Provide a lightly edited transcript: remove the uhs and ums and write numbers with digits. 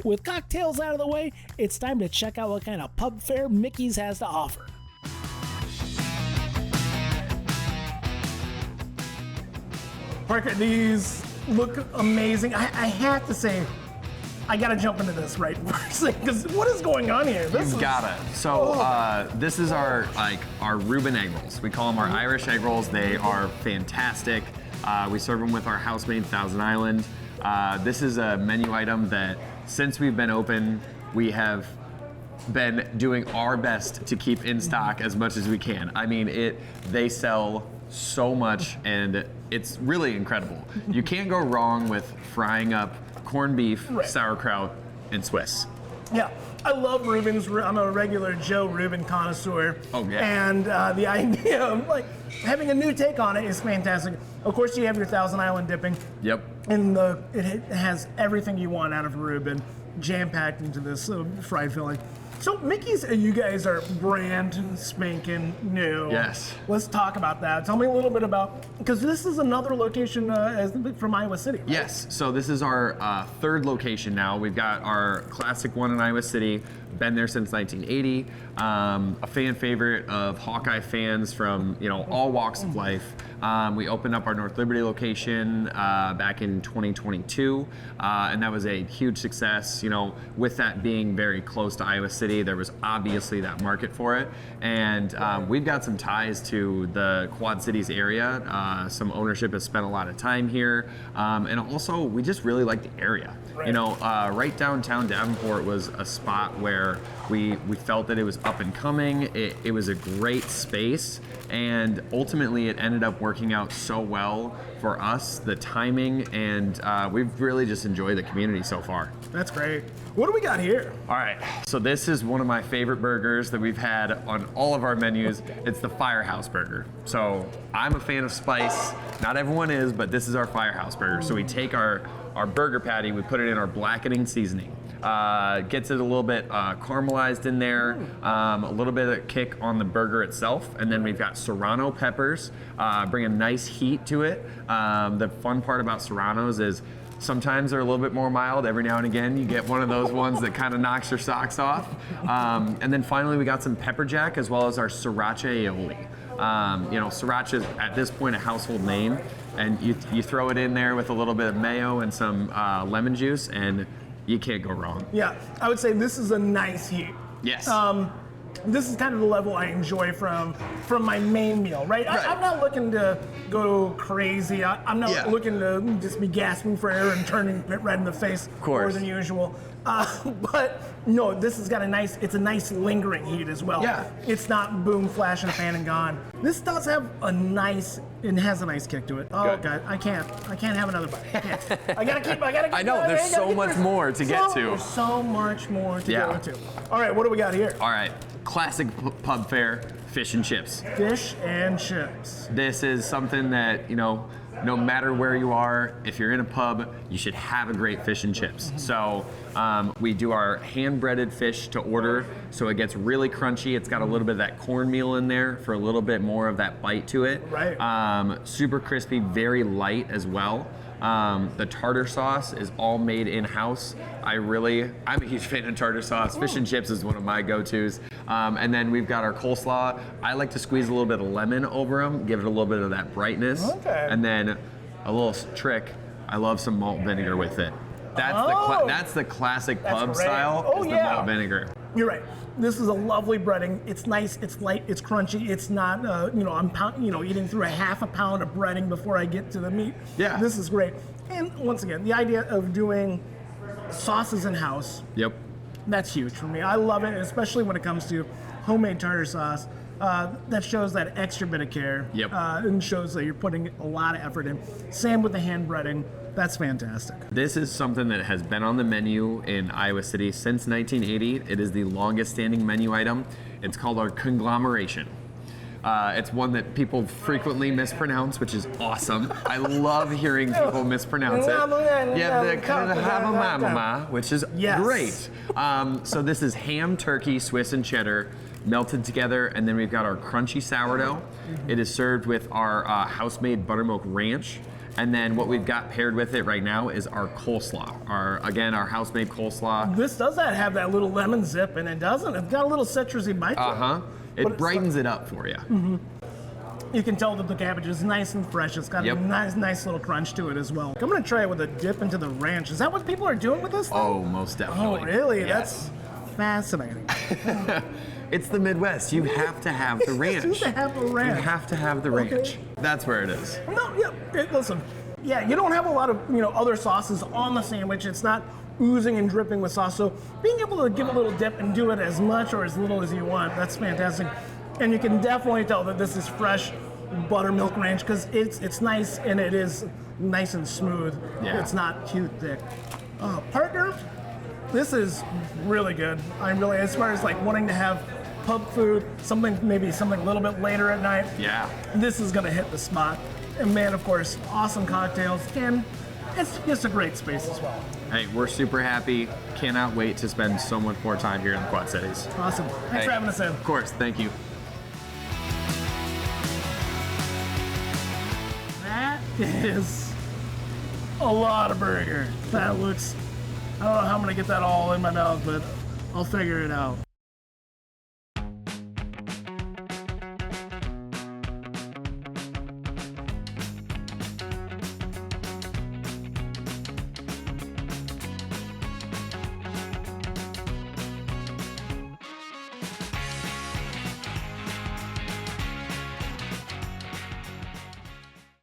With cocktails out of the way, it's time to check out what kind of pub fare Mickey's has to offer. Parker, these look amazing. I have to say, I gotta jump into this right first, because what is going on here? You've gotta. So this is our Reuben egg rolls. We call them our Irish egg rolls. They are fantastic. We serve them with our housemade Thousand Island. This is a menu item that since we've been open, we have been doing our best to keep in stock as much as we can. I mean, they sell so much and it's really incredible. You can't go wrong with frying up corned beef, sauerkraut, and Swiss. Yeah, I love Reuben's. I'm a regular Joe Reuben connoisseur. Oh yeah. And the idea of having a new take on it is fantastic. Of course, you have your Thousand Island dipping. Yep. And it has everything you want out of Reuben, jam-packed into this fried filling. So Mickey's, you guys are brand spanking new. Yes. Let's talk about that. Tell me a little bit about, because this is another location from Iowa City, right? Yes, so this is our third location now. We've got our classic one in Iowa City, been there since 1980. A fan favorite of Hawkeye fans from all walks of life. We opened up our North Liberty location back in 2022, and that was a huge success. With that being very close to Iowa City, there was obviously that market for it, and we've got some ties to the Quad Cities area. Some ownership has spent a lot of time here, and also we just really like the area. Right. Right downtown Davenport was a spot where we felt that it was up and coming. It was a great space, and ultimately it ended up working out so well for us, the timing, and we've really just enjoyed the community so far. That's great. What do we got here? All right, so this is one of my favorite burgers that we've had on all of our menus. It's the Firehouse Burger. So I'm a fan of spice. Not everyone is, but this is our Firehouse Burger. So we take our burger patty, we put it in our blackening seasoning. Gets it a little bit caramelized in there, a little bit of kick on the burger itself, and then we've got Serrano peppers, bring a nice heat to it. The fun part about Serranos is sometimes they're a little bit more mild. Every now and again, you get one of those ones that kind of knocks your socks off. And then finally, we got some pepper jack as well as our sriracha aioli. Sriracha is at this point a household name, and you throw it in there with a little bit of mayo and some lemon juice, and you can't go wrong. Yeah, I would say this is a nice heat. Yes. This is kind of the level I enjoy from my main meal, right? I'm not looking to go crazy. I'm not looking to just be gasping for air and turning red in the face more than usual. But no, this has got it's a nice lingering heat as well. Yeah. It's not boom, flash, and pan and gone. This does have it has a nice kick to it. Oh God, I can't have another bite. I can't. I gotta keep. I know, there's so much more to get to. There's so much more to go to. All right, what do we got here? All right, classic pub fare, fish and chips. Fish and chips. This is something that, no matter where you are, if you're in a pub, you should have a great fish and chips. So we do our hand-breaded fish to order, so it gets really crunchy. It's got a little bit of that cornmeal in there for a little bit more of that bite to it. Right. Super crispy, very light as well. The tartar sauce is all made in-house. I'm a huge fan of tartar sauce. Fish and chips is one of my go-tos. And then we've got our coleslaw. I like to squeeze a little bit of lemon over them, give it a little bit of that brightness. Okay. And then a little trick, I love some malt vinegar with it. That's the classic pub style, is the malt vinegar. You're right. This is a lovely breading. It's nice, it's light, it's crunchy. It's not, I'm eating through a half a pound of breading before I get to the meat. Yeah. This is great. And once again, the idea of doing sauces in-house. Yep. That's huge for me. I love it, especially when it comes to homemade tartar sauce. That shows that extra bit of care. Yep. And shows that you're putting a lot of effort in. Same with the hand breading. That's fantastic. This is something that has been on the menu in Iowa City since 1980. It is the longest standing menu item. It's called our Conglomeration. It's one that people frequently mispronounce, which is awesome. I love hearing people mispronounce it. Which is great. So this is ham, turkey, Swiss, and cheddar melted together, and then we've got our crunchy sourdough. It is served with our house-made buttermilk ranch, And then what we've got paired with it right now is our coleslaw. Our house-made coleslaw. This does have that little lemon zip in it, doesn't it? It's got a little citrusy bite to it. Uh-huh. It brightens it up for you. Mm-hmm. You can tell that the cabbage is nice and fresh. It's got a nice little crunch to it as well. I'm gonna try it with a dip into the ranch. Is that what people are doing with this thing? Oh, most definitely. Oh, really? Yes. That's fascinating. It's the Midwest. You have to have the ranch. You have the ranch. You have to have the ranch. That's where it is. No, listen. Yeah, you don't have a lot of other sauces on the sandwich. It's not oozing and dripping with sauce. So being able to give a little dip and do it as much or as little as you want, that's fantastic. And you can definitely tell that this is fresh buttermilk ranch because it's nice and it is nice and smooth. Yeah. It's not too thick. Partner, this is really good. I'm really, as far as like wanting to have pub food, maybe something a little bit later at night. Yeah. This is gonna hit the spot. And man, of course, awesome cocktails, and it's just a great space as well. Hey, we're super happy. Cannot wait to spend so much more time here in the Quad Cities. Awesome. Thanks for having us in. Of course, thank you. That is a lot of burger. That looks, I don't know how I'm gonna get that all in my mouth, but I'll figure it out.